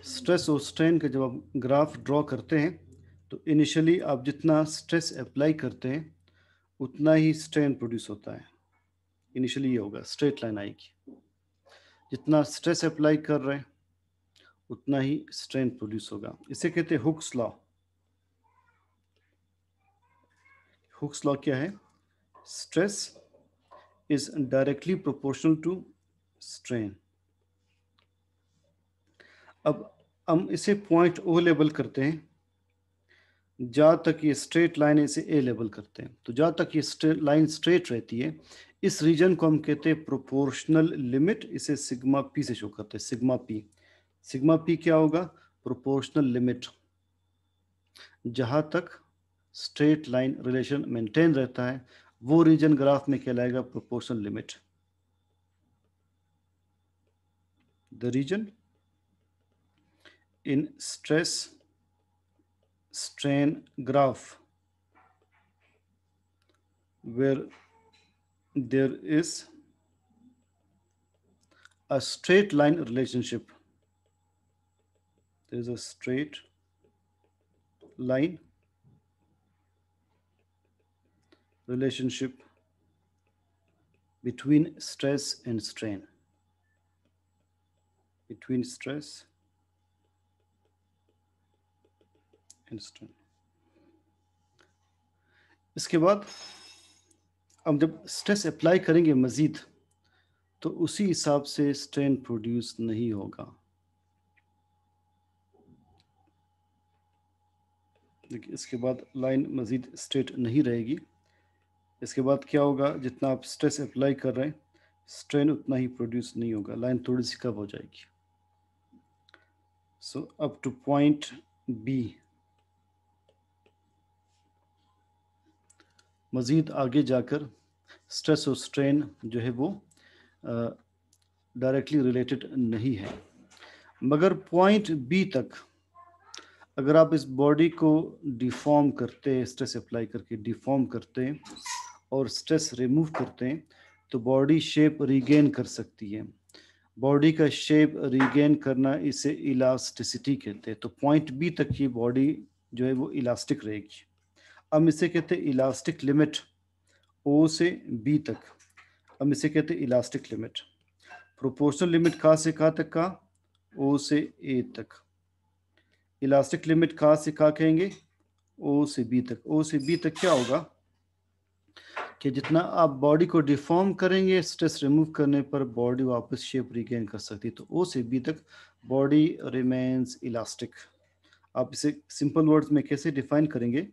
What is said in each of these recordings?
Stress और strain का जब आप ग्राफ ड्रॉ करते हैं तो इनिशियली आप जितना स्ट्रेस अप्लाई करते हैं उतना ही स्ट्रेन प्रोड्यूस होता है। इनिशियली ये होगा, स्ट्रेट लाइन आएगी। जितना स्ट्रेस अप्लाई कर रहे हैं उतना ही स्ट्रेन प्रोड्यूस होगा। इसे कहते हैं हुक्स लॉ। हुक्स लॉ क्या है? Stress is directly proportional to strain. अब हम इसे पॉइंट ओ लेबल करते हैं। जहाँ तक ये स्ट्रेट लाइन है इसे ए लेबल करते हैं। तो जहाँ तक ये लाइन स्ट्रेट रहती है इस रीजन को हम कहते हैं प्रोपोर्शनल लिमिट। इसे सिग्मा पी से शो करते हैं, सिग्मा पी। सिग्मा पी क्या होगा? Proportional limit. जहाँ तक स्ट्रेट लाइन रिलेशन मेंटेन रहता है वो रीजन ग्राफ में कहलाएगा proportional limit. The region in stress strain graph where there is a straight line relationship. There is a straight line relationship between stress and strain. Between stress and strain. इसके बाद हम जब stress apply करेंगे मज़ीद तो उसी हिसाब से स्ट्रेन प्रोड्यूस नहीं होगा। देखिए इसके बाद लाइन मज़ीद स्ट्रेट नहीं रहेगी। इसके बाद क्या होगा? जितना आप स्ट्रेस अप्लाई कर रहे हैं स्ट्रेन उतना ही प्रोड्यूस नहीं होगा, लाइन थोड़ी सी कम हो जाएगी। So up two point B. मज़ीद आगे जाकर स्ट्रेस और स्ट्रेन जो है वो डायरेक्टली रिलेटेड नहीं है। मगर पॉइंट बी तक अगर आप इस बॉडी को डिफॉर्म करते हैं, स्ट्रेस अप्लाई करके डिफॉर्म करते हैं और स्ट्रेस रिमूव करते हैं तो बॉडी शेप रीगेन कर सकती है। बॉडी का शेप रीगेन करना इसे इलास्टिसिटी कहते हैं। तो पॉइंट बी तक की बॉडी जो है वो इलास्टिक रहेगी। हम इसे कहते हैं इलास्टिक लिमिट। ओ से बी तक हम इसे कहते हैं इलास्टिक लिमिट। प्रोपोर्शनल लिमिट कहाँ से कहाँ तक का? ओ से ए तक। इलास्टिक लिमिट कहाँ से कहाँ कहेंगे? ओ से बी तक। ओ से बी तक क्या होगा कि जितना आप बॉडी को डिफॉर्म करेंगे स्ट्रेस रिमूव करने पर बॉडी वापस शेप रिगेन कर सकती है। तो ओ से बी तक बॉडी रिमेन्स इलास्टिक। आप इसे सिंपल वर्ड्स में कैसे डिफाइन करेंगे?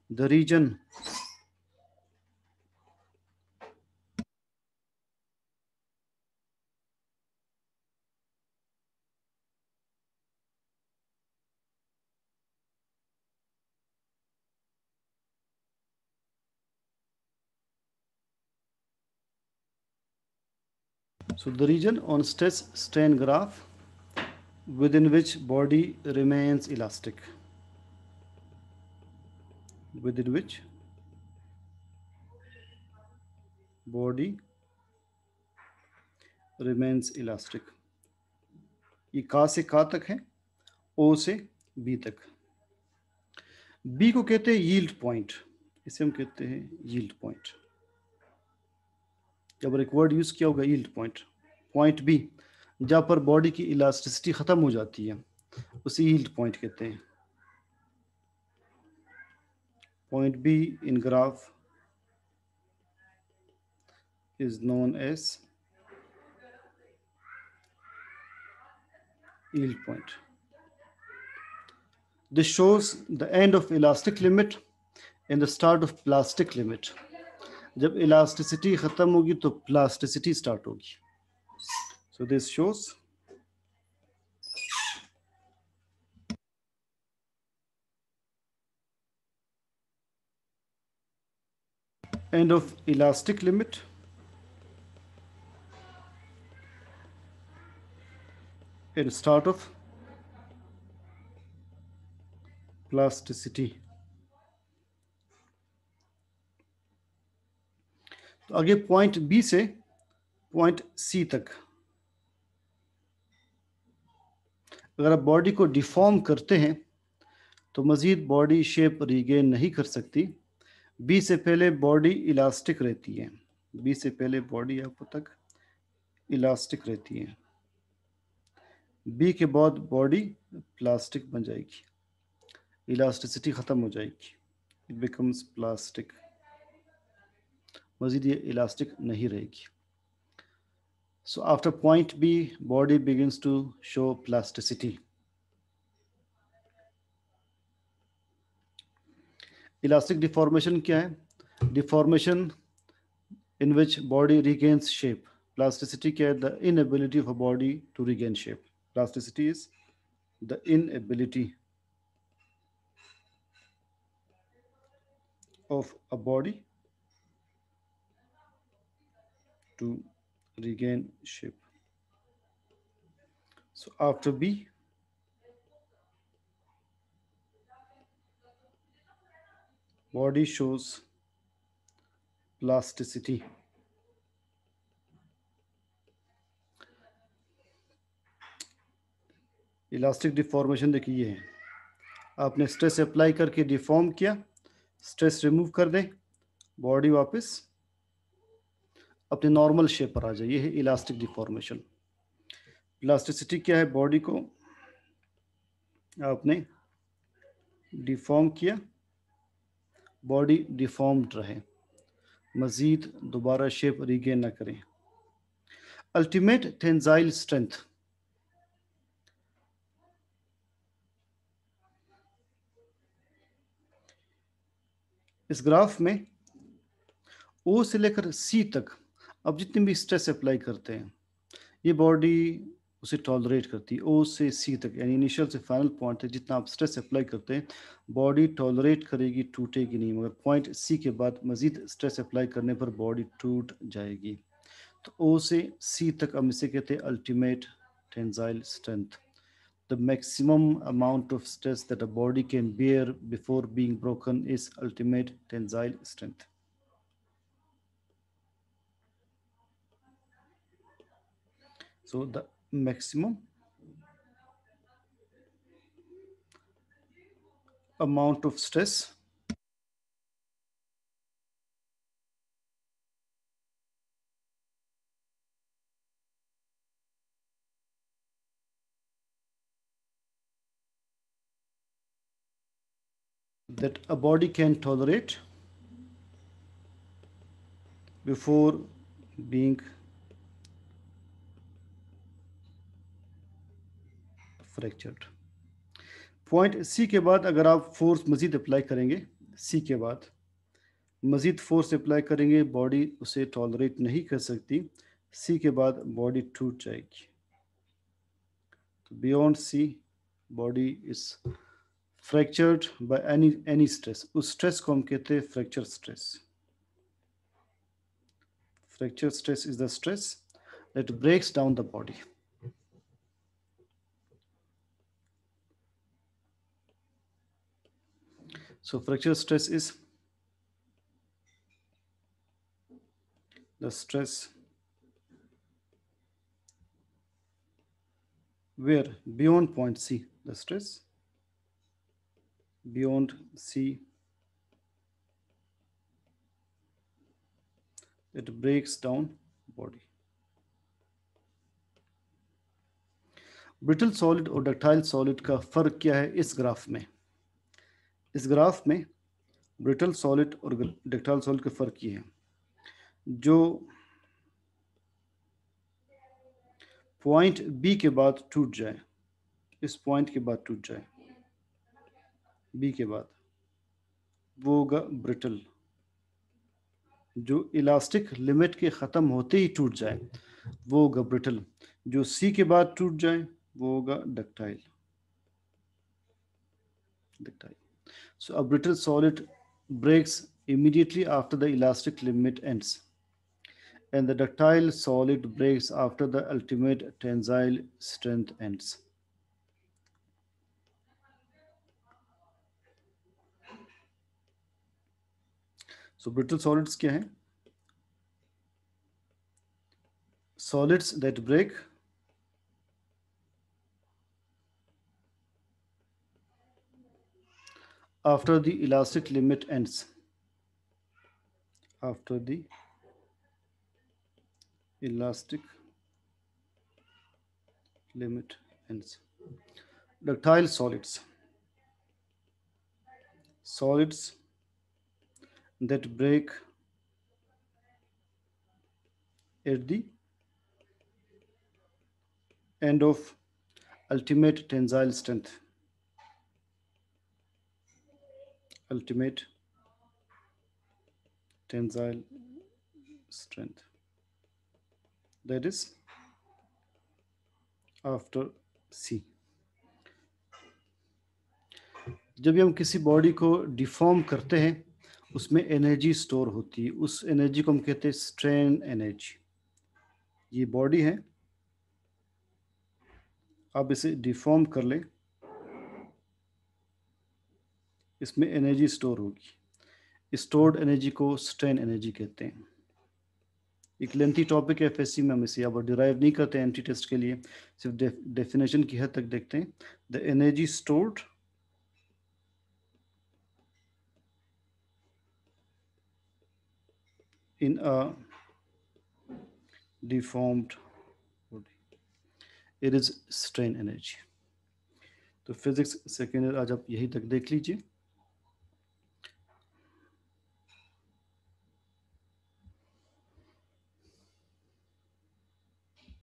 The region so the region on stress strain graph within which body remains elastic, within which body remains elastic। ये कहाँ से कहाँ तक है? ओ से बी तक। बी को कहते हैं यील्ड पॉइंट। इसे हम कहते हैं यील्ड पॉइंट। जब एक वर्ड यूज किया होगा यील्ड पॉइंट। पॉइंट बी जहाँ पर बॉडी की इलास्टिसिटी खत्म हो जाती है उसे यील्ड पॉइंट कहते हैं। Point be in graph is known as yield point. This shows the end of elastic limit and the start of plastic limit. जब elasticity खत्म होगी तो plasticity start होगी। So this shows end of elastic limit and start of plasticity। तो आगे point B से point सी तक अगर आप बॉडी को डिफॉर्म करते हैं तो मज़ीद बॉडी शेप रीगेन नहीं कर सकती। बी से पहले बॉडी इलास्टिक रहती है, बी से पहले बॉडी आप तक इलास्टिक रहती है, बी के बाद बॉडी प्लास्टिक बन जाएगी, इलास्टिसिटी ख़त्म हो जाएगी, इट बिकम्स प्लास्टिक, मज़ीद ये इलास्टिक नहीं रहेगी। So after point B body begins to show plasticity. Elastic deformation क्या है? डिफॉर्मेशन in which body regains shape. Plasticity क्या है? The inability of a body to regain shape. Plasticity is the inability of a body to regain shape. So after B, body shows plasticity. Elastic deformation देखिए ये है, आपने stress apply करके deform किया, stress remove कर दें, body वापस अपने नॉर्मल शेप पर आ जाए, ये है इलास्टिक डिफॉर्मेशन। प्लास्टिसिटी क्या है? बॉडी को आपने डिफॉर्म किया, बॉडी डिफॉर्म्ड रहे, मज़ीद दोबारा शेप रीगेन ना करें। अल्टीमेट टेंसाइल स्ट्रेंथ, इस ग्राफ में ओ से लेकर सी तक अब जितनी भी स्ट्रेस अप्लाई करते हैं ये बॉडी उसे टॉलरेट करती है। ओ से सी तक यानी इनिशियल से फाइनल पॉइंट तक जितना आप स्ट्रेस अप्लाई करते हैं बॉडी टॉलरेट करेगी, टूटेगी नहीं, मगर पॉइंट सी के बाद मज़ीद स्ट्रेस अप्लाई करने पर बॉडी टूट जाएगी। तो ओ से सी तक हम इसे कहते हैं ultimate tensile strength, the maximum amount of stress that a body can bear before being broken is ultimate tensile strength. So the maximum amount of stress that a body can tolerate before being fractured. Point C के बाद अगर आप force मज़ीद apply करेंगे, सी के बाद मज़ीद force apply करेंगे, बॉडी उसे टॉलरेट नहीं कर सकती, सी के बाद बॉडी टूट जाएगी। तो beyond C body is fractured by any stress, उस स्ट्रेस को हम कहते हैं fracture stress. Fracture stress is the stress that breaks down the body. So fracture stress is the stress where beyond point C, the stress beyond C, it breaks down body. Brittle solid और ductile solid का फ़र्क क्या है इस graph में? इस graph में brittle solid और डक्टाइल सॉलिड का फ़र्क ये है, जो पॉइंट बी के बाद टूट जाए, इस पॉइंट के बाद टूट जाए, बी के बाद, वो होगा ब्रिटल। जो इलास्टिक लिमिट के ख़त्म होते ही टूट जाए वो होगा ब्रिटल। जो सी के बाद टूट जाए वो होगा ductile. So a brittle solid breaks immediately after the elastic limit ends, and the ductile solid breaks after the ultimate tensile strength ends. So brittle solids क्या हैं? Solids that break after the elastic limit ends. After the elastic limit ends. Ductile solids. Solids that break at the end of ultimate tensile strength. Ultimate tensile strength. That is after C. जब भी हम किसी body को deform करते हैं उसमें energy store होती है, उस एनर्जी को हम कहते हैं स्ट्रेन एनर्जी। ये बॉडी है, आप इसे डिफॉर्म कर लें, इसमें एनर्जी स्टोर होगी, स्टोर्ड एनर्जी को स्ट्रेन एनर्जी कहते हैं। एक लेंथी टॉपिक है एफएससी में, हम इसे अब डिराइव नहीं करते एंटी टेस्ट के लिए, सिर्फ डेफिनेशन की हद तक देखते हैं। The energy stored in a deformed body, it is strain energy। तो फिजिक्स सेकेंड ईयर आज आप यही तक देख लीजिए।